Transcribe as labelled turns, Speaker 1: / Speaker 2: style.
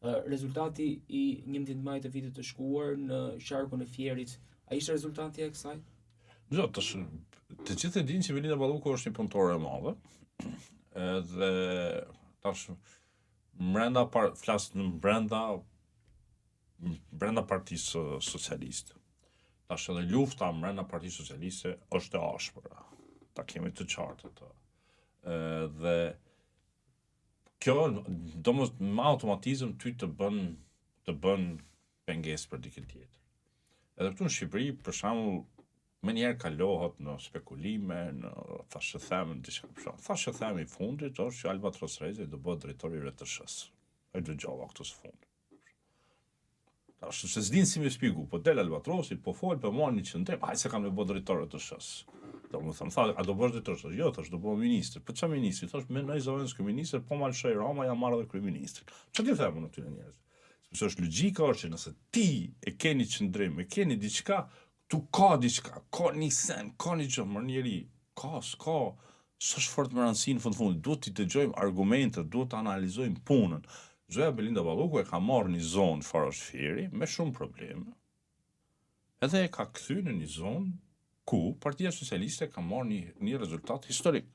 Speaker 1: Rezultati i 11 maj të vitit të shkuar në qarkun e Fierit, a ishte rezultati i kësaj?
Speaker 2: Jo, të gjithë e dinë që Melinda Balluku është një punëtore e madhe, dhe tash brenda Partisë Socialiste. Tash edhe lufta brenda Partisë Socialiste është e ashpër. Ta kemi të qartë atë. Dhe kjo me automatizëm ty të bën pengesë për dikë tjetër. Edhe këtu në Shqipëri, për shembull, më njerë kalohet në spekulime, në thashë themi i fundit është që Albatros Rezi do bëhet drejtori i RTSH-s. E dëgjova këtë së fundi. Tash se s'din si më shpjegu, po del Albatrosi, po fol, po marr një qendrim, se kanë me bëhet drejtor i RTSH-s. Domethënë, a do bësh drejtor? Jo, thash do bëj ministër. Po çfarë ministri? Thash me në Zovenskë ministër, po Malshoj Rama ja marr edhe kryeministër. Çfarë ti them aty njerëz? Sepse është logjika është që nëse ti e ke një qendrim, e ke një diçka, tu ka diçka, ka një sen, ka një gjë, më njeri, s'është fort më rëndësi në fundit, duhet t'i dëgjojmë argumentet, duhet të analizojmë punën. Zoja Melinda Balluku e ka marrë një zonë çfarë është Fieri, me shumë probleme, edhe e ka kthy në një zonë ku Partia Socialiste ka marrë një rezultat historik.